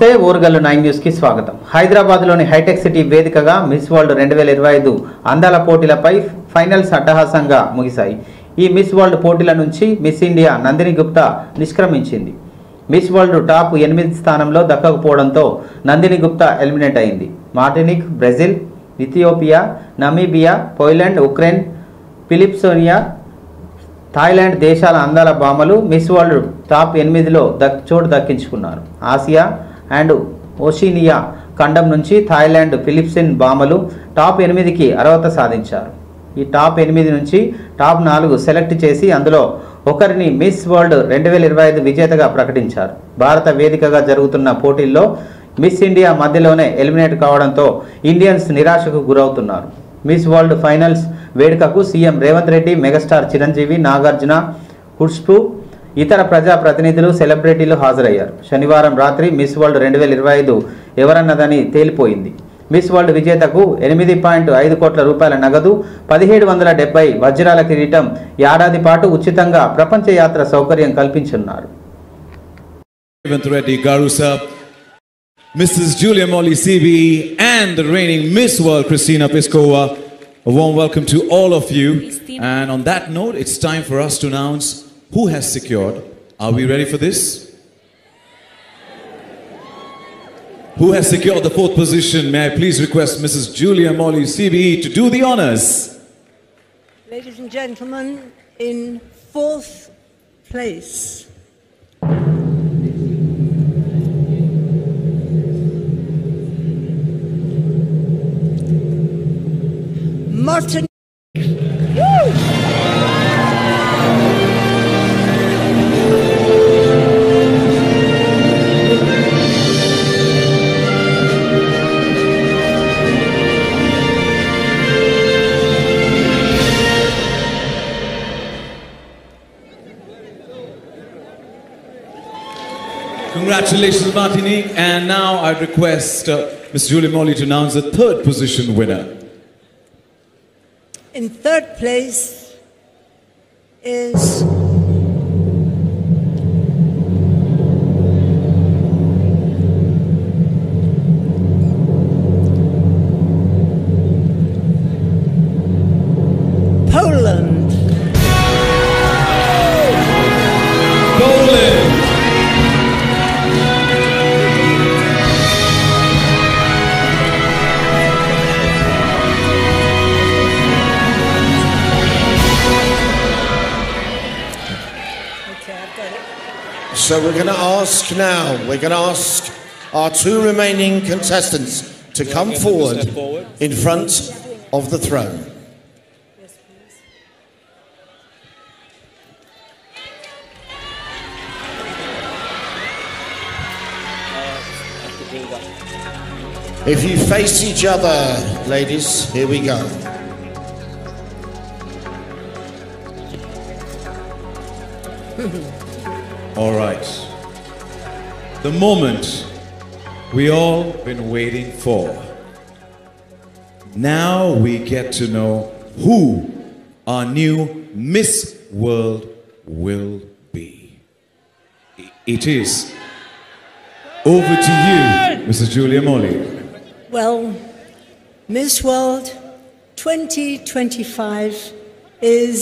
నమస్తే ఓర్గల్లు 9 న్యూస్ కి స్వాగతం. హైదరాబాద్లోని హైటెక్ సిటీ వేదికగా మిస్ వరల్డ్ 2025 అందాల పోటీలపై ఫైనల్స్ అట్టహాసంగా ముగిశాయి. ఈ మిస్ వరల్డ్ పోటీల నుంచి మిస్ ఇండియా నందిని గుప్తా నిష్క్రమించింది. మిస్ వరల్డ్ టాప్ 8 స్థానంలో దక్కకపోవడంతో నందిని గుప్తా ఎలిమినేట్ అయింది. Martinique, Brazil, Ethiopia, Namibia, Poland, Ukraine, Philippines, Thailand దేశాల అందాల భామలు మిస్ వరల్డ్ టాప్ 8లో చోటు దక్కించుకున్నారు. ఆసియా అండ్ ఓషినియా ఖండం నుంచి థాయిలాండ్, ఫిలిప్పిన్స్ భామలు టాప్ 8కి అర్హత సాధించారు. ఈ టాప్ 8 నుంచి టాప్ 4 సెలెక్ట్ చేసి అందులో ఒకరిని మిస్ వరల్డ్ 2025 విజేతగా ప్రకటించారు. భారత వేదికగా జరుగుతున్న పోటీల్లో మిస్ ఇండియా మధ్యలోనే ఎలిమినేట్ కావడంతో ఇండియన్స్ నిరాశకు గురవుతున్నారు. మిస్ వరల్డ్ ఫైనల్స్ వేడుకకు సీఎం రేవంత్ రెడ్డి, మెగాస్టార్ చిరంజీవి, నాగార్జున, ఖుష్బూ, ఇతర ప్రజాప్రతినిధులు, సెలబ్రిటీలు హాజరయ్యారు. శనివారం రాత్రి మిస్ వరల్డ్ 2025 ఎవరన్నదని తేలిపోయింది. మిస్ వరల్డ్ విజేతకు 8.5 కోట్ల రూపాయల నగదు, 1770 వజ్రాల కిరీటం, ఏడాది పాటు ఉచితంగా ప్రపంచ యాత్ర సౌకర్యం కల్పించున్నారు. Ravant Reddy Garu sir, Mrs. Julia Molly CBE and the reigning Miss World Christina Piskova. A warm welcome to all of you. And on that note, it's time for us to announce who has secured. Are we ready for this? Who has secured the 4th position? May I please request Mrs. Julia Molly CBE to do the honors. Ladies and gentlemen, in 4th place, Martin. Congratulations, Martinique. And now I'd request Ms. Julia Molly to announce the 3rd position winner. In 3rd place is Poland. So we're going to ask our 2 remaining contestants to come forward in front of the throne. Yes, please. If you face each other, ladies, here we go. All right. The moment we all been waiting for. Now we get to know who our new Miss World will be. It is over to you, Mrs. Julia Molly. Well, Miss World 2025 is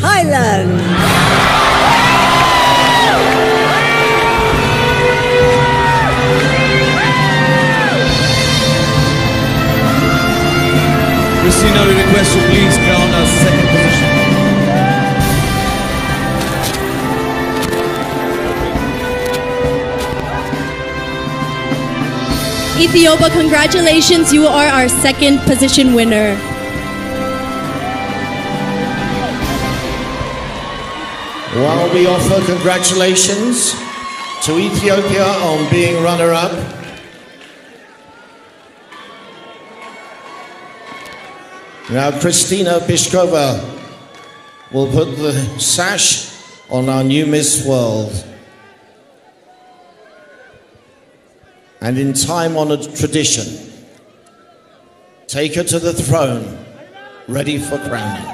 Thailand. Christina, we request you please crown our 2nd position. Ethiopia, congratulations, you are our 2nd position winner. While we offer congratulations to Ethiopia on being runner-up, now Christina Piskova will put the sash on our new Miss World. And in time-honored tradition, take her to the throne, ready for crowning.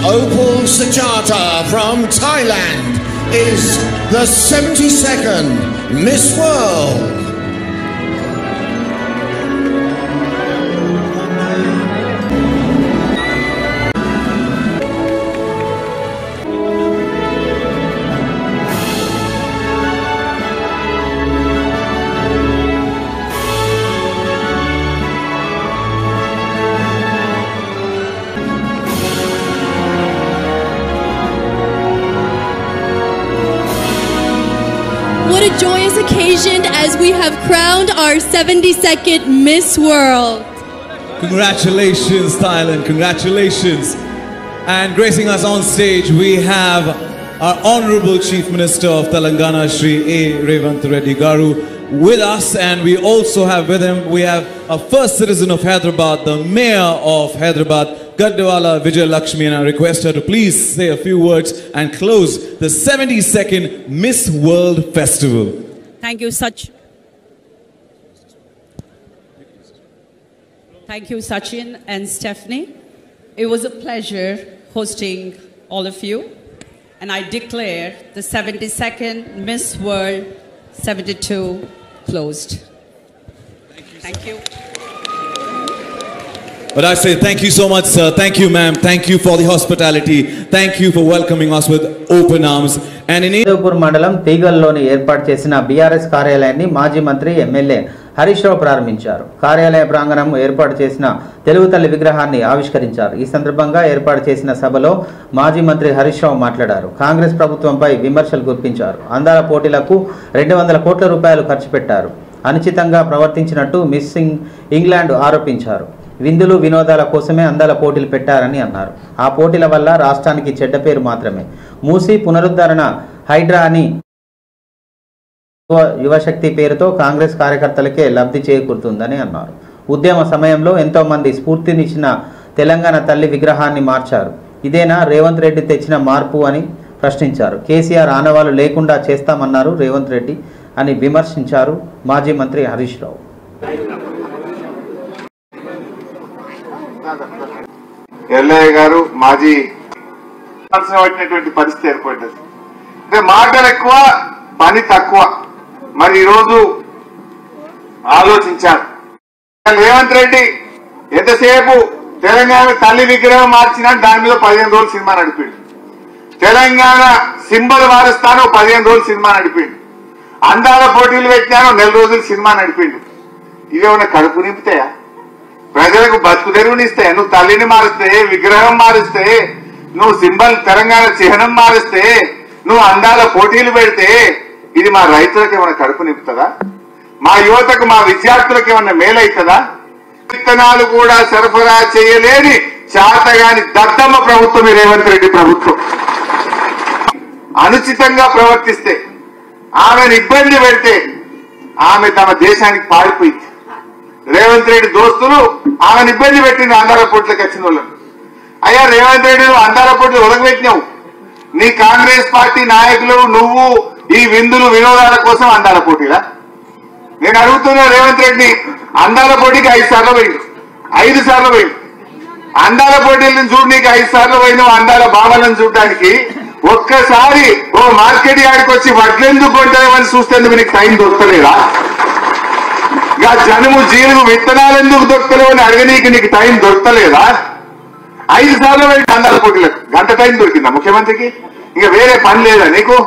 Opal Sejata from Thailand is the 72nd Miss World. What a joyous occasion as we have crowned our 72nd Miss World. Congratulations, Thailand. Congratulations. And gracing us on stage, we have our Honorable Chief Minister of Telangana, Shri A. Revanth Reddy Garu, with us. And we also have with him, we have a first citizen of Hyderabad, the Mayor of Hyderabad, Gaddawala Vijay Lakshmi, and I request her to please say a few words and close the 72nd Miss World Festival. Thank you, Sachin and Stephanie. It was a pleasure hosting all of you, and I declare the 72nd Miss World 72 closed. Thank you. But I say thank you so much, sir. Thank you, ma'am. Thank you for the hospitality. Thank you for welcoming us with open arms. And in Devapur మండలం తీగల్లోని ఏర్పాటు చేసిన BRS కార్యాలయాన్ని మాజీ మంత్రి MLA Harish Rao ప్రారంభించారు. కార్యాలయ ప్రాంగణం ఏర్పాటు చేసిన తెలుగు తల్లి విగ్రహాన్ని ఆవిష్కరించారు. ఈ సందర్భంగా ఏర్పాటు చేసిన సభలో మాజీ మంత్రి హరీష్ రావు మాట్లాడారు. కాంగ్రెస్ ప్రభుత్వంపై విమర్శలు గుర్తించారు. అందాల పోటీలకు 200 కోట్ల రూపాయలు ఖర్చు పెట్టారు. అనుచితంగా ప్రవర్తించినట్టు మిస్ ఇంగ్లాండ్ ఆరోపించారు. విందులు వినోదాల కోసమే అందాల పోటీలు పెట్టారని అన్నారు. ఆ పోటీల వల్ల రాష్ట్రానికి చెడ్డ పేరు మాత్రమే. మూసి పునరుద్ధరణ హైడ్రా అని యువశక్తి పేరుతో కాంగ్రెస్ కార్యకర్తలకే లబ్ధి చేకూరుతుందని అన్నారు. ఉద్యమ సమయంలో ఎంతో మంది స్ఫూర్తినిచ్చిన తెలంగాణ తల్లి విగ్రహాన్ని మార్చారు. ఇదేనా రేవంత్ రెడ్డి తెచ్చిన మార్పు అని ప్రశ్నించారు. కేసీఆర్ ఆనవాళ్లు లేకుండా చేస్తామన్నారు రేవంత్ రెడ్డి అని విమర్శించారు మాజీ మంత్రి హరీష్ రావు. ఎల్లయ్య గారు మాజీ పట్టినటువంటి పరిస్థితి ఏర్పడ్డది. అంటే మాటలు ఎక్కువ, పని తక్కువ. మరి ఈరోజు ఆలోచించారు. రేవంత్ రెడ్డి ఎంతసేపు తెలంగాణ తల్లి విగ్రహం మార్చినా దాని మీద 15 రోజులు సినిమా నడిపిండు. తెలంగాణ సింబల్ మారుస్తాను 15 రోజులు సినిమా నడిపిండు. అందాల పోటీలు పెట్టినాను 1 నెల రోజులు సినిమా నడిపిండు. ఇవేమన్నా కడుపు నింపుతాయా? ప్రజలకు బతుకు తెరువునిస్తాయి. నువ్వు తల్లిని మారిస్తే, విగ్రహం మారిస్తే, నువ్వు సింబల్ తెలంగాణ చిహ్నం మారిస్తే, నువ్వు అందాల పోటీలు పెడితే ఇది మా రైతులకు ఏమైనా కడుపు నింపుతుందా? మా యువతకు, మా విద్యార్థులకు ఏమన్నా మేలవుతుందా? విత్తనాలు కూడా సరఫరా చేయలేని చాతగాని దద్దమ్మ ప్రభుత్వం ఈ రేవంత్ రెడ్డి ప్రభుత్వం. అనుచితంగా ప్రవర్తిస్తే, ఆమెను ఇబ్బంది పెడితే ఆమె తమ దేశానికి పారిపోయింది. రేవంత్ రెడ్డి దోస్తులు ఆమెను ఇబ్బంది పెట్టింది అందాల పోటీలకు వచ్చిన వాళ్ళను. అయ్యా రేవంత్ రెడ్డి, నువ్వు అందాల పోటీలు ఒలగబెట్టినావు. నీ కాంగ్రెస్ పార్టీ నాయకులు, నువ్వు ఈ విందులు వినోదాల కోసం అందాల పోటీలా? నేను అడుగుతున్నా రేవంత్ రెడ్డి, అందాల పోటీకి 5 సార్లు పోయిండు, 5 సార్లు పోయిండు. అందాల పోటీలను చూడు, నీకు 5 సార్లు పోయినావు. అందాల భావనను చూడడానికి ఒక్కసారి ఓ మార్కెట్ యార్డ్కి వచ్చి వడ్లెందుకు కొంటామని చూస్తేందుకు నీకు టైం దొరకలేదా? ఇక జనుము జీలుగు విత్తనాలు ఎందుకు దొరకలేవు అని అడగనీకి నీకు టైం దొరకలేదా? 5 సార్లు పోయి అందాల పోటీలకు గంట టైం దొరికిందా ముఖ్యమంత్రికి? ఇక వేరే పని లేదా నీకు?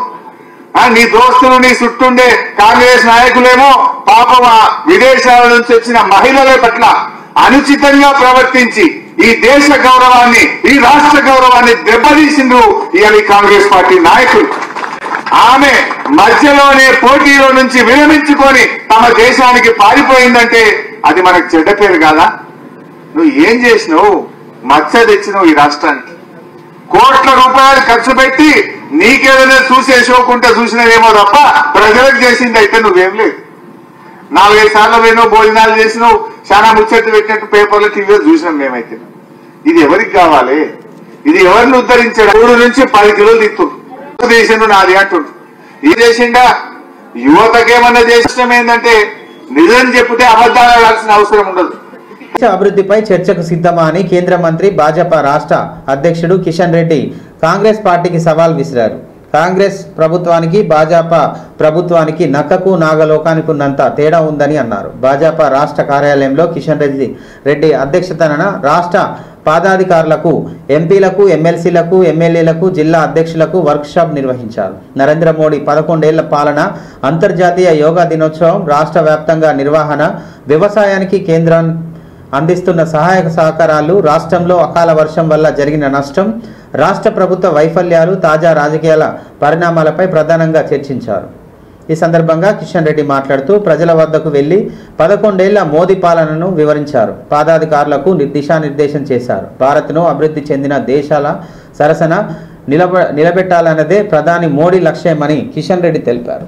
నీ దోస్తులు, నీ చుట్టుండే కాంగ్రెస్ నాయకులేమో పాపం విదేశాల నుంచి వచ్చిన మహిళల పట్ల అనుచితంగా ప్రవర్తించి ఈ దేశ గౌరవాన్ని, ఈ రాష్ట్ర గౌరవాన్ని దెబ్బతీసిండ్రు ఇవాళ కాంగ్రెస్ పార్టీ నాయకులు. ఆమె మధ్యలోనే పోటీలో నుంచి విరమించుకొని తమ దేశానికి పారిపోయిందంటే అది మనకు చెడ్డ పేరు కాదా? నువ్వు ఏం చేసినావు? మచ్చ తెచ్చినావు ఈ రాష్ట్రానికి. కోట్ల రూపాయలు ఖర్చు పెట్టి నీకేదైనా చూసి యశోకుంటే చూసినవేమో తప్ప ప్రజలకు చేసింది అయితే నువ్వేం లేదు. 4-5 సార్లు పోయినావు, భోజనాలు చేసినావు, చాలా ముచ్చట్లు పెట్టినట్టు పేపర్లు టీవీలో చూసినాం మేమైతే. ఇది ఎవరికి కావాలి? ఇది ఎవరిని ఉద్ధరించాడు? 3 నుంచి 10 కిలోలు తిత్తుండ్రు. దేశంలో నాది అంటుండ్రు. ఈ దేశంగా యువతకేమన్నా చేసిన ఏంటంటే నిజం చెప్తే అబద్ధాలు ఆడాల్సిన అవసరం ఉండదు. దేశ అభివృద్ధిపై చర్చకు సిద్ధమా అని కేంద్ర మంత్రి భాజపా రాష్ట్ర అధ్యక్షుడు కిషన్ రెడ్డి కాంగ్రెస్ పార్టీకి సవాల్ విసిరారు. కాంగ్రెస్ ప్రభుత్వానికి భాజపా ప్రభుత్వానికి నక్కకు నాగలోకానికి ఉన్నంత తేడా ఉందని అన్నారు. భాజపా రాష్ట్ర కార్యాలయంలో కిషన్ రెడ్డి అధ్యక్షతన రాష్ట్ర పదాధికారులకు, ఎంపీలకు, ఎమ్మెల్సీలకు, ఎమ్మెల్యేలకు, జిల్లా అధ్యక్షులకు వర్క్షాప్ నిర్వహించారు. నరేంద్ర మోడీ 11 ఏళ్ల పాలన, అంతర్జాతీయ యోగా దినోత్సవం, రాష్ట్ర వ్యాప్తంగా నిర్వహణ, వ్యవసాయానికి కేంద్రం అందిస్తున్న సహాయక సహకారాలు, రాష్ట్రంలో అకాల వర్షం వల్ల జరిగిన నష్టం, రాష్ట్ర ప్రభుత్వ వైఫల్యాలు, తాజా రాజకీయాల పరిణామాలపై ప్రధానంగా చర్చించారు. ఈ సందర్భంగా కిషన్ రెడ్డి మాట్లాడుతూ ప్రజల వద్దకు వెళ్లి 11 ఏళ్ల మోదీ పాలనను వివరించారు. పదాధికారులకు దిశానిర్దేశం చేశారు. భారత్ను అభివృద్ధి చెందిన దేశాల సరసన నిలబెట్టాలన్నదే ప్రధాని మోడీ లక్ష్యమని కిషన్ రెడ్డి తెలిపారు.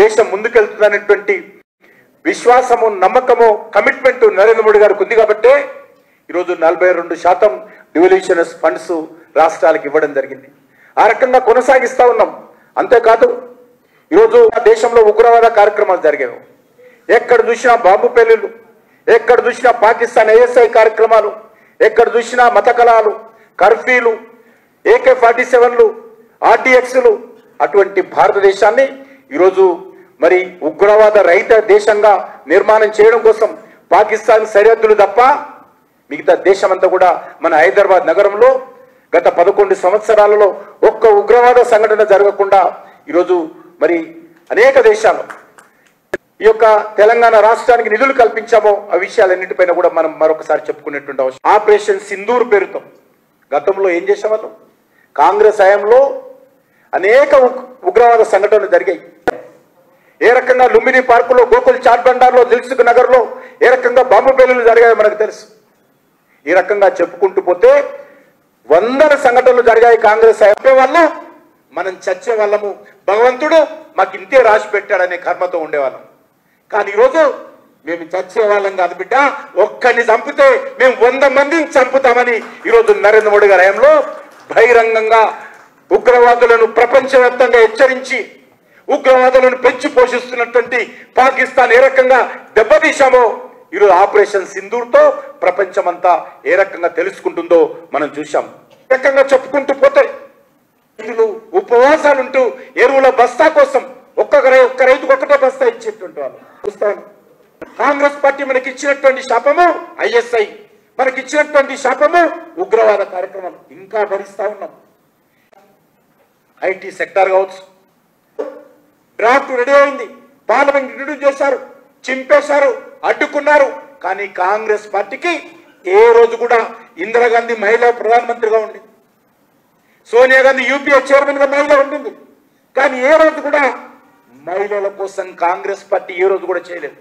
దేశం ముందుకెళ్తున్నటువంటి విశ్వాసము, నమ్మకము, కమిట్మెంట్ నరేంద్ర మోడీ గారికి ఉంది కాబట్టి ఈరోజు 42% డివల్యూషన్ ఫండ్స్ రాష్ట్రాలకు ఇవ్వడం జరిగింది. ఆ రకంగా కొనసాగిస్తూ ఉన్నాం. అంతేకాదు ఈరోజు దేశంలో ఉగ్రవాద కార్యక్రమాలు జరిగాయి. ఎక్కడ చూసినా బాంబు పెళ్లిళ్ళు, ఎక్కడ చూసినా పాకిస్తాన్ ఐఎస్ఐ కార్యక్రమాలు, ఎక్కడ చూసినా మత కళాలు, కర్ఫ్యూలు, AK-47లు, RTXలు, అటువంటి భారతదేశాన్ని ఈరోజు మరి ఉగ్రవాద రహిత దేశంగా నిర్మాణం చేయడం కోసం పాకిస్తాన్ సరిహద్దులు తప్ప మిగతా దేశమంతా కూడా మన హైదరాబాద్ నగరంలో గత 11 సంవత్సరాలలో ఒక్క ఉగ్రవాద సంఘటన జరగకుండా ఈరోజు మరి అనేక దేశాలు ఈ యొక్క తెలంగాణ రాష్ట్రానికి నిధులు కల్పించామో ఆ విషయాలన్నింటిపైన కూడా మనం మరొకసారి చెప్పుకునేటువంటి అవసరం. ఆపరేషన్ సింధూర్ పేరుతో గతంలో ఏం చేసేవాళ్ళం? కాంగ్రెస్ హయాంలో అనేక ఉగ్రవాద సంఘటనలు జరిగాయి. ఏ రకంగా లుంబిని పార్కులో, గోకుల్ చాట్ బండార్లో, దిల్సుఖ్ నగర్లో ఏ రకంగా బాంబు పేలులు జరిగాయో మనకు తెలుసు. ఈ రకంగా చెప్పుకుంటూ పోతే 100 సంఘటనలు జరిగాయి కాంగ్రెస్ హయాంలో. వాళ్ళు మనం చచ్చే వాళ్ళము, భగవంతుడు మాకు ఇంతే రాసి పెట్టాడనే కర్మతో ఉండేవాళ్ళం. కానీ ఈరోజు మేము చచ్చే వాళ్ళం కాదు బిడ్డ, ఒక్కడిని చంపితే మేము 100 మందిని చంపుతామని ఈరోజు నరేంద్ర మోడీ గారి హయాంలో బహిరంగంగా ఉగ్రవాదులను ప్రపంచవ్యాప్తంగా హెచ్చరించి ఉగ్రవాదులను పెంచి పోషిస్తున్నటువంటి పాకిస్తాన్ ఏ రకంగా దెబ్బతీశామో ఈరోజు ఆపరేషన్ సింధూర్తో ప్రపంచమంతా ఏ రకంగా తెలుసుకుంటుందో మనం చూశాం. ఈ రకంగా చెప్పుకుంటూ పోతే రైతులు ఉపవాసాలుంటూ ఎరువుల బస్తా కోసం ఒక్క రైతుకు ఒకటే బస్తా ఇచ్చేటువంటి వాళ్ళు చూస్తాను. కాంగ్రెస్ పార్టీ మనకి ఇచ్చినటువంటి శాపము ISI, మనకి ఇచ్చినటువంటి శాపము ఉగ్రవాద కార్యక్రమాలు ఇంకా భరిస్తా ఉన్నాం. IT సెక్టార్ కావచ్చు, డ్రాఫ్ట్ రెడీ అయింది, పార్లమెంట్ ఇంట్రడ్యూస్ చేశారు, చింపేశారు, అడ్డుకున్నారు. కానీ కాంగ్రెస్ పార్టీకి ఏ రోజు కూడా ఇందిరాగాంధీ మహిళా ప్రధానమంత్రిగా ఉండింది, సోనియా గాంధీ UPA చైర్మన్ గా మహిళ ఉండింది. కానీ ఏ రోజు కూడా మహిళల కోసం కాంగ్రెస్ పార్టీ ఏ రోజు కూడా చేయలేదు.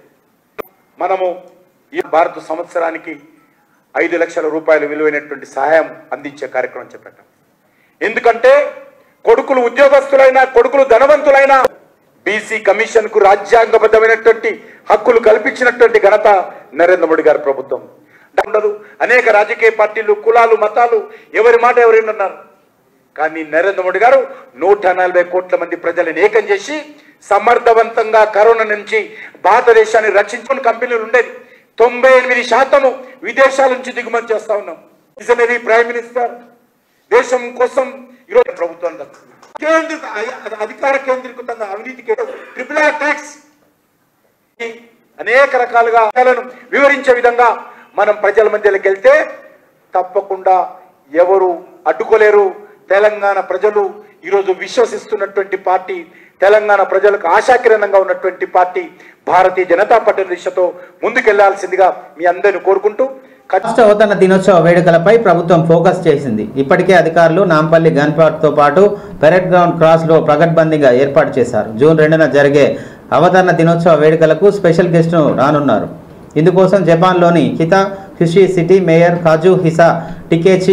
మనము ఈ భారత సంవత్సరానికి 5 లక్షల రూపాయలు విలువైనటువంటి సహాయం అందించే కార్యక్రమం చేపట్టాం. ఎందుకంటే కొడుకులు ఉద్యోగస్తులైనా, కొడుకులు ధనవంతులైనా BC కమిషన్ కు రాజ్యాంగబద్ధమైనటువంటి హక్కులు కల్పించినటువంటి ఘనత నరేంద్ర మోడీ గారి ప్రభుత్వం ఉండదు. అనేక రాజకీయ పార్టీలు, కులాలు, మతాలు ఎవరి మాట ఎవరైనా. కానీ నరేంద్ర మోడీ గారు 140 కోట్ల మంది ప్రజలను ఏకం చేసి సమర్థవంతంగా కరోనా నుంచి భారతదేశాన్ని రక్షించుకుని కంపెనీలు ఉండేది. 98% విదేశాల నుంచి దిగుమతి చేస్తా ఉన్నాం. విజనరీ ప్రైమ్ మినిస్టర్ దేశం కోసం ఈరోజు ప్రభుత్వం అధికార కేంద్రీకృతంగా అవినీతి RRR ట్యాక్స్ అనేక రకాలుగా వివరించే విధంగా మనం ప్రజల మధ్యలోకి వెళ్తే తప్పకుండా ఎవరు అడ్డుకోలేరు. తెలంగాణ ప్రజలు ఈరోజు విశ్వసిస్తున్నటువంటి పార్టీ, తెలంగాణ ప్రజలకు ఆశాకిరణంగా ఉన్నటువంటి పార్టీ భారతీయ జనతా పార్టీ దిశతో ముందుకెళ్లాల్సిందిగా మీ అందరిని కోరుకుంటూ రాష్ట్ర అవతరణ దినోత్సవ వేడుకలపై ప్రభుత్వం ఫోకస్ చేసింది. ఇప్పటికే అధికారులు నాంపల్లి గన్ పార్క్తో పాటు పెరెడ్ గ్రౌండ్ క్రాస్లో పగడ్బందీగా ఏర్పాటు చేశారు. జూన్ 2న జరిగే అవతరణ దినోత్సవ వేడుకలకు స్పెషల్ గెస్ట్ను రానున్నారు. ఇందుకోసం జపాన్లోని ఖుషీ సిటీ మేయర్ కాజు హిసా టికేచి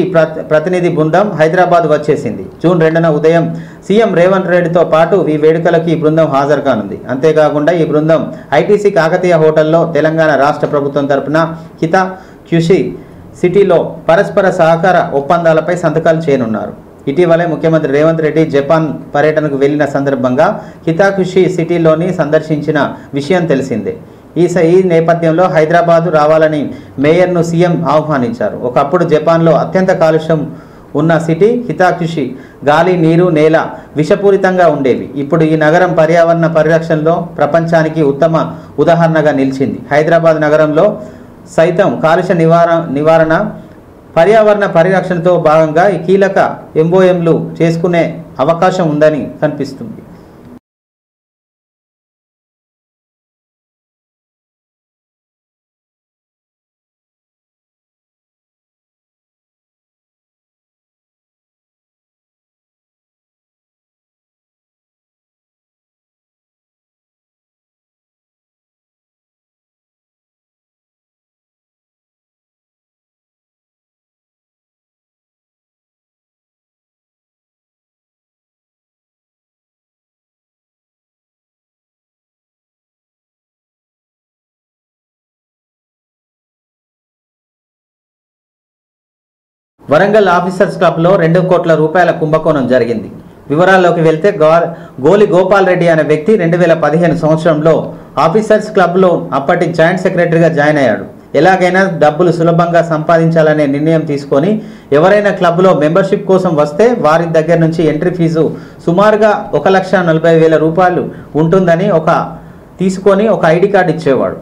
ప్రతినిధి బృందం హైదరాబాద్ వచ్చేసింది. జూన్ 2న ఉదయం సీఎం రేవంత్ రెడ్డితో పాటు ఈ వేడుకలకు ఈ బృందం హాజరు కానుంది. అంతేకాకుండా ఈ బృందం ఐటీసీ కాకతీయ హోటల్లో తెలంగాణ రాష్ట్ర ప్రభుత్వం తరపున హితా ఖుషీ సిటీలో పరస్పర సహకార ఒప్పందాలపై సంతకాలు చేయనున్నారు. ఇటీవలే ముఖ్యమంత్రి రేవంత్ రెడ్డి జపాన్ పర్యటనకు వెళ్లిన సందర్భంగా హితాఖుషి సిటీలోని సందర్శించిన విషయం తెలిసిందే. ఈ నేపథ్యంలో హైదరాబాదు రావాలని మేయర్ను సీఎం ఆహ్వానించారు. ఒకప్పుడు జపాన్లో అత్యంత కాలుష్యం ఉన్న సిటీ హితాఖుషి. గాలి, నీరు, నేల విషపూరితంగా ఉండేవి. ఇప్పుడు ఈ నగరం పర్యావరణ పరిరక్షణలో ప్రపంచానికి ఉత్తమ ఉదాహరణగా నిలిచింది. హైదరాబాద్ నగరంలో సైతం కాలుష్య నివారణ పర్యావరణ పరిరక్షణతో భాగంగా ఈ కీలక ఎంఓఎంలు చేసుకునే అవకాశం ఉందని కనిపిస్తుంది. వరంగల్ ఆఫీసర్స్ క్లబ్లో 2 కోట్ల రూపాయల కుంభకోణం జరిగింది. వివరాల్లోకి వెళ్తే గోలి గోపాల్ రెడ్డి అనే వ్యక్తి 2015 సంవత్సరంలో ఆఫీసర్స్ క్లబ్లో అప్పటి జాయింట్ సెక్రటరీగా జాయిన్ అయ్యాడు. ఎలాగైనా డబ్బులు సులభంగా సంపాదించాలనే నిర్ణయం తీసుకొని ఎవరైనా క్లబ్లో మెంబర్షిప్ కోసం వస్తే వారి దగ్గర నుంచి ఎంట్రీ ఫీజు సుమారుగా 1,40,000 రూపాయలు ఉంటుందని తీసుకొని ఒక ఐడి కార్డు ఇచ్చేవాడు.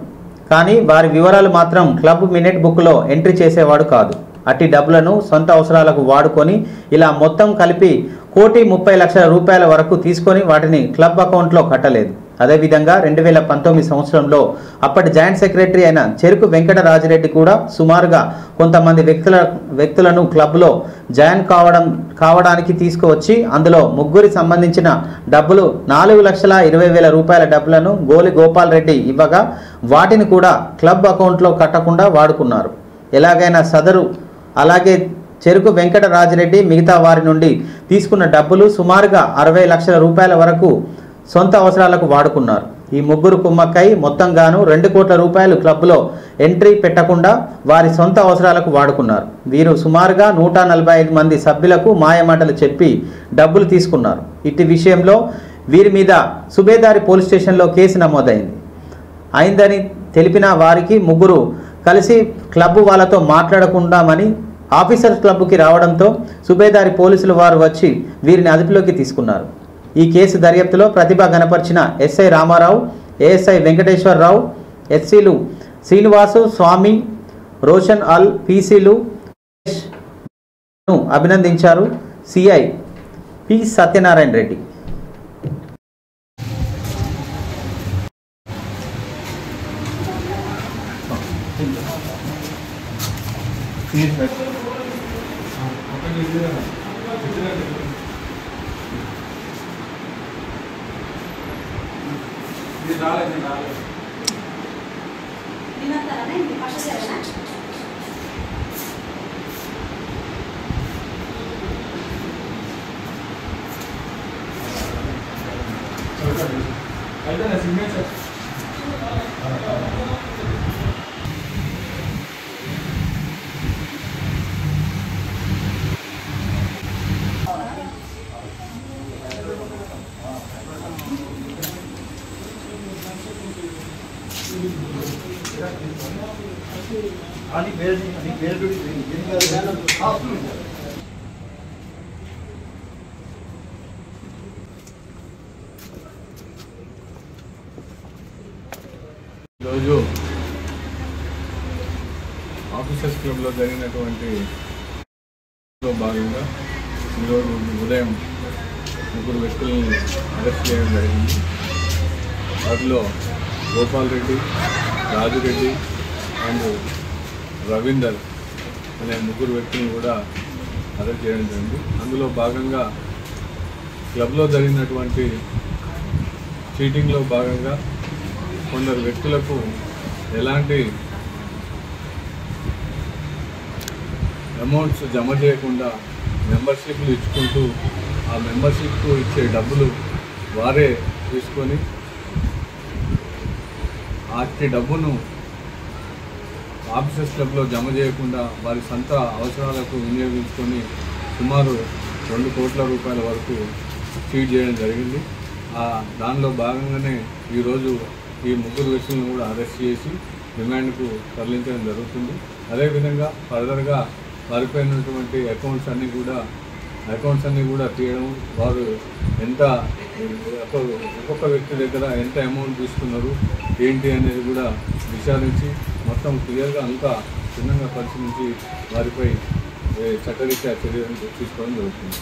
కానీ వారి వివరాలు మాత్రం క్లబ్ మినిట్ బుక్లో ఎంట్రీ చేసేవాడు కాదు. అట్టి డబ్బులను సొంత అవసరాలకు వాడుకొని ఇలా మొత్తం కలిపి 1,30,00,000 రూపాయల వరకు తీసుకొని వాటిని క్లబ్ అకౌంట్లో కట్టలేదు. అదేవిధంగా 2019 సంవత్సరంలో అప్పటి జాయింట్ సెక్రటరీ అయిన చెరుకు వెంకటరాజిరెడ్డి కూడా సుమారుగా కొంతమంది వ్యక్తులను క్లబ్లో జాయిన్ కావడానికి తీసుకువచ్చి అందులో 3 సంబంధించిన డబ్బులు 4,20,000 రూపాయల డబ్బులను గోలి గోపాల్ రెడ్డి ఇవ్వగా వాటిని కూడా క్లబ్ అకౌంట్లో కట్టకుండా వాడుకున్నారు. ఎలాగైనా అలాగే చెరుకు వెంకటరాజిరెడ్డి మిగతా వారి నుండి తీసుకున్న డబ్బులు సుమారుగా 60 లక్షల రూపాయల వరకు సొంత అవసరాలకు వాడుకున్నారు. ఈ 3 కుమ్మక్కై మొత్తంగాను 2 కోట్ల రూపాయలు క్లబ్లో ఎంట్రీ పెట్టకుండా వారి సొంత అవసరాలకు వాడుకున్నారు. వీరు సుమారుగా 145 మంది సభ్యులకు మాయమాటలు చెప్పి డబ్బులు తీసుకున్నారు. ఇట్టి విషయంలో వీరి మీద సుబేదారి పోలీస్ స్టేషన్లో కేసు నమోదైందని తెలిపిన వారికి 3 కలిసి క్లబ్ వాళ్ళతో మాట్లాడకుండామని ఆఫీసర్స్ క్లబ్కి రావడంతో సుబేదారి పోలీసులు వారు వచ్చి వీరిని అదుపులోకి తీసుకున్నారు. ఈ కేసు దర్యాప్తులో ప్రతిభ కనపరిచిన ఎస్ఐ రామారావు, ఏఎస్ఐ వెంకటేశ్వరరావు, ఎస్సీలు శ్రీనివాసు, స్వామి, రోషన్ అల్, పీసీలు అభినందించారు సిఐ పి సత్యనారాయణ రెడ్డి. ఈరోజు ఆఫీసర్స్ క్లబ్లో జరిగినటువంటి భాగంగా ఈరోజు ఉదయం 3 వ్యక్తులను అరెస్ట్ చేయడం జరిగింది. వాటిలో గోపాల్ రెడ్డి, రాజురెడ్డి అండ్ రవీందర్ అనే 3 వ్యక్తులను కూడా అరెస్ట్ చేయడం జరిగింది. అందులో భాగంగా క్లబ్లో జరిగినటువంటి చీటింగ్లో భాగంగా కొందరు వ్యక్తులకు ఎలాంటి అమౌంట్స్ జమ చేయకుండా మెంబర్షిప్లు ఇచ్చుకుంటూ ఆ మెంబర్షిప్కు ఇచ్చే డబ్బులు వారే తీసుకొని అట్టి డబ్బును ఆఫీసర్స్ క్లబ్లో జమ చేయకుండా వారి సొంత అవసరాలకు వినియోగించుకొని సుమారు 2 కోట్ల రూపాయల వరకు చీట్ చేయడం జరిగింది. దానిలో భాగంగానే ఈరోజు ఈ ముగ్గురు వ్యక్తులను కూడా అరెస్ట్ చేసి రిమాండ్కు తరలించడం జరుగుతుంది. అదేవిధంగా ఫర్దర్గా వారిపోయినటువంటి అకౌంట్స్ అన్నీ కూడా తీయడం, వారు ఎంత ఒక్కొక్క వ్యక్తి దగ్గర ఎంత అమౌంట్ తీసుకున్నారు ఏంటి అనేది కూడా విచారించి మొత్తం క్లియర్గా అంతా క్షుణ్ణంగా పరిశీలించి వారిపై చట్టరీత్యా చర్యలు తీసుకోవడం జరుగుతుంది.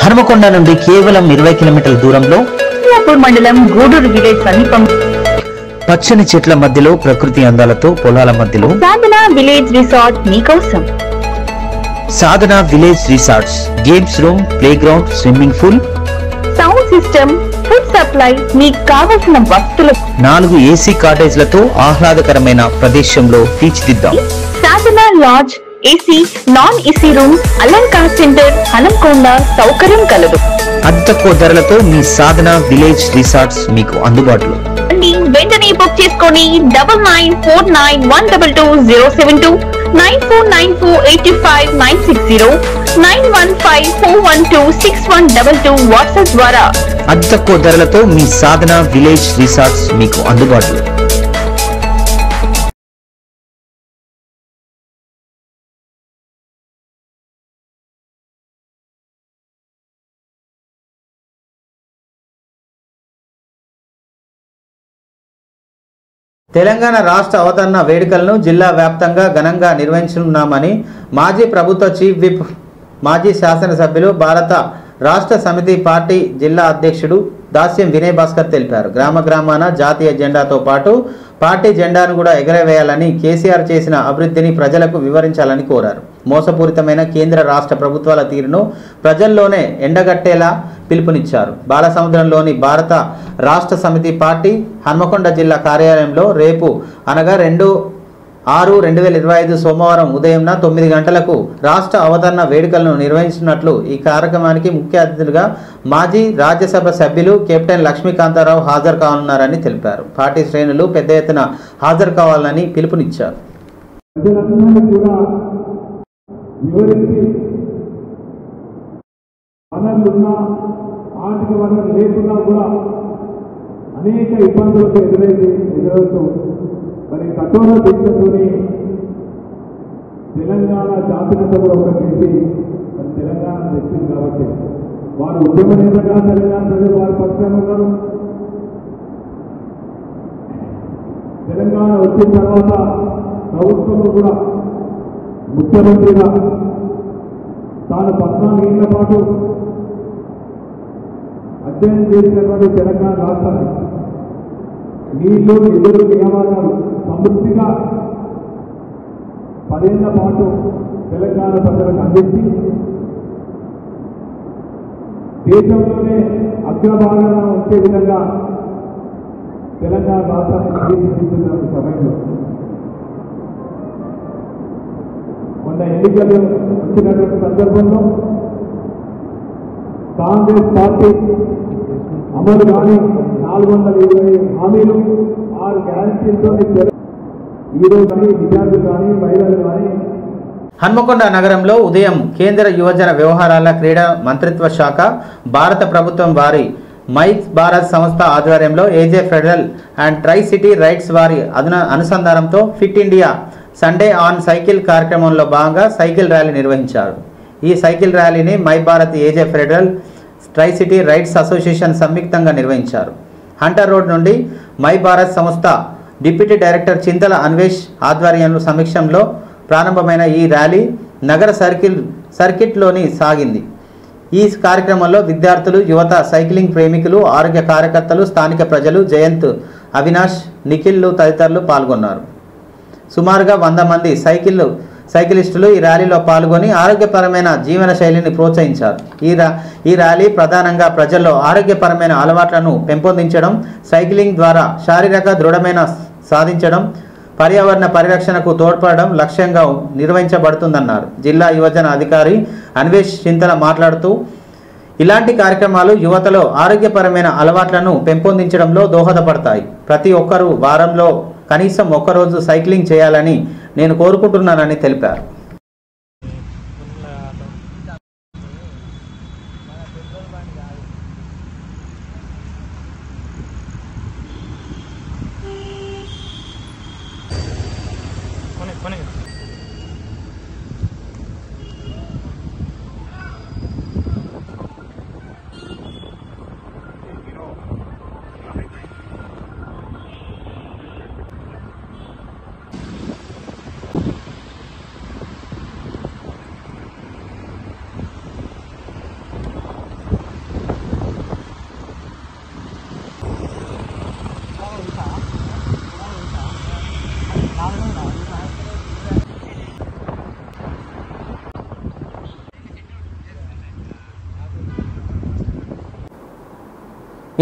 హనుమకొండ నుండి కేవలం 20 కిలోమీటర్ల దూరంలో మండలం గూడూరు విలేజ్ సమీపం పచ్చని చెట్ల మధ్యలో ప్రకృతి అందాలతో పొలాల మధ్యలో సాధన విలేజ్ రిసార్ట్ మీకోసం. Sadhana village resorts, games room, playground, swimming pool, sound system, food supply, మీకు కావలసిన వస్తువులు, 4 ఏసీ కాటేజ్లతో ఆహ్లాదకరమైన ప్రదేశంలో తీర్చిదిద్దాం. Sadhana lodge, AC, non AC room, Alankar centre, Hanumakonda సౌకర్యం కలదు. అతి తక్కువ ధరలతో మీ సాధన విలేజ్ రిసార్ట్స్ మీకు అందుబాటులో. వెంటనే బుక్ చేసుకొని 9949122072 949485960915412612 వాట్సాప్ ద్వారా అతి తక్కువ ధరలతో మీ సాధన విలేజ్ రిసార్ట్స్ మీకు అందుబాటులో. తెలంగాణ రాష్ట్ర అవతరణ వేడుకలను జిల్లా వ్యాప్తంగా ఘనంగా నిర్వహించనున్నామని మాజీ ప్రభుత్వ చీఫ్ విప్, మాజీ శాసనసభ్యులు, భారత రాష్ట్ర సమితి పార్టీ జిల్లా అధ్యక్షుడు దాస్యం వినయ్ భాస్కర్ తెలిపారు. గ్రామాన జాతీయ జెండాతో పాటు పార్టీ జెండాను కూడా ఎగరవేయాలని, కేసీఆర్ చేసిన అభివృద్ధిని ప్రజలకు వివరించాలని కోరారు. మోసపూరితమైన కేంద్ర రాష్ట్ర ప్రభుత్వాల తీరును ప్రజల్లోనే ఎండగట్టేలా పిలుపునిచ్చారు. బాలసముద్రంలోని భారత రాష్ట్ర సమితి పార్టీ హన్మకొండ జిల్లా కార్యాలయంలో రేపు అనగా 2/6/2025 సోమవారం ఉదయం 9 గంటలకు రాష్ట్ర అవతరణ వేడుకలను నిర్వహించినట్లు, ఈ కార్యక్రమానికి ముఖ్య అతిథులుగా మాజీ రాజ్యసభ సభ్యులు కెప్టెన్ లక్ష్మీకాంతారావు హాజరు కానున్నారని తెలిపారు. పార్టీ శ్రేణులు పెద్ద ఎత్తున హాజరు కావాలని పిలుపునిచ్చారు. ఆర్థిక వనరులు లేకున్నా కూడా అనేక ఇబ్బందులకు ఎదురవుతూ మరి కఠోర దీక్షతోని తెలంగాణ జాతీయత కూడా ఒకటి మరి తెలంగాణ తెచ్చింది కాబట్టి వారు ఉద్యమ నేతగా తెలంగాణ ప్రజలు వారి పక్షాన ఉన్నారు. తెలంగాణ వచ్చిన తర్వాత ప్రభుత్వంలో కూడా ముఖ్యమంత్రిగా తాను 14 ఏళ్ల పాటు అధ్యయనం చేసినటువంటి తెలంగాణ రాష్ట్రాన్ని నీళ్లు, నిధులు, నియామకాలు సమృద్ధిగా 10 ఏళ్ల పాటు తెలంగాణ ప్రజలకు అందించి దేశంలోనే అగ్రభాగాన వచ్చే విధంగా తెలంగాణ రాష్ట్రాన్ని తీర్చిదిద్దుతున్న సమయంలో మొన్న ఎన్నికలు వచ్చినటువంటి సందర్భంలో కాంగ్రెస్ పార్టీ అమలు కానీ 420 హామీలు 6 గ్యారంటీలతో ఈరోజు కానీ విద్యార్థులు కానీ మహిళలు కానీ. హన్మకొండ నగరంలో ఉదయం కేంద్ర యువజన వ్యవహారాల క్రీడా మంత్రిత్వ శాఖ, భారత ప్రభుత్వం వారి మైక్ భారత్ సంస్థ ఆధ్వర్యంలో AJ Federal and Tri City Rides వారి అనుసంధానంతో Fit India Sunday on cycle కార్యక్రమంలో భాగంగా సైకిల్ ర్యాలీ నిర్వహించారు. ఈ సైకిల్ ర్యాలీని My Bharat, AJ Federal, Tri City Rides association సంయుక్తంగా నిర్వహించారు. హంటర్ రోడ్ నుండి మై భారత్ సంస్థ డిప్యూటీ డైరెక్టర్ చింతల అన్వేష్ ఆధ్వర్యంలో సమీక్షంలో ప్రారంభమైన ఈ ర్యాలీ నగర సర్కిట్లోని సాగింది. ఈ కార్యక్రమంలో విద్యార్థులు, యువత, సైక్లింగ్ ప్రేమికులు, ఆరోగ్య కార్యకర్తలు, స్థానిక ప్రజలు, జయంత్, అవినాష్, నిఖిల్లు తదితరులు పాల్గొన్నారు. సుమారుగా 100 మంది సైకిలిస్టులు ఈ ర్యాలీలో పాల్గొని ఆరోగ్యపరమైన జీవన శైలిని ప్రోత్సహించారు. ఈ ర్యాలీ ప్రధానంగా ప్రజల్లో ఆరోగ్యపరమైన అలవాట్లను పెంపొందించడం, సైక్లింగ్ ద్వారా శారీరక దృఢమైన సాధించడం, పర్యావరణ పరిరక్షణకు తోడ్పడడం లక్ష్యంగా నిర్వహించబడుతుందన్నారు. జిల్లా యువజన అధికారి అన్వేష్ చింతల మాట్లాడుతూ, ఇలాంటి కార్యక్రమాలు యువతలో ఆరోగ్యపరమైన అలవాట్లను పెంపొందించడంలో దోహదపడతాయి. ప్రతి ఒక్కరూ వారంలో కనీసం ఒక్కరోజు సైక్లింగ్ చేయాలని నేను కోరుకుంటున్నానని తెలిపారు.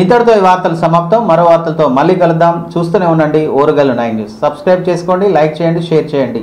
ఇంతటితో ఈ వార్తలు సమాప్తం. మరో వార్తలతో మళ్ళీ కలుద్దాం. చూస్తూనే ఉండండి ఓరుగల్లు 9 న్యూస్. సబ్స్క్రైబ్ చేసుకోండి, లైక్ చేయండి, షేర్ చేయండి.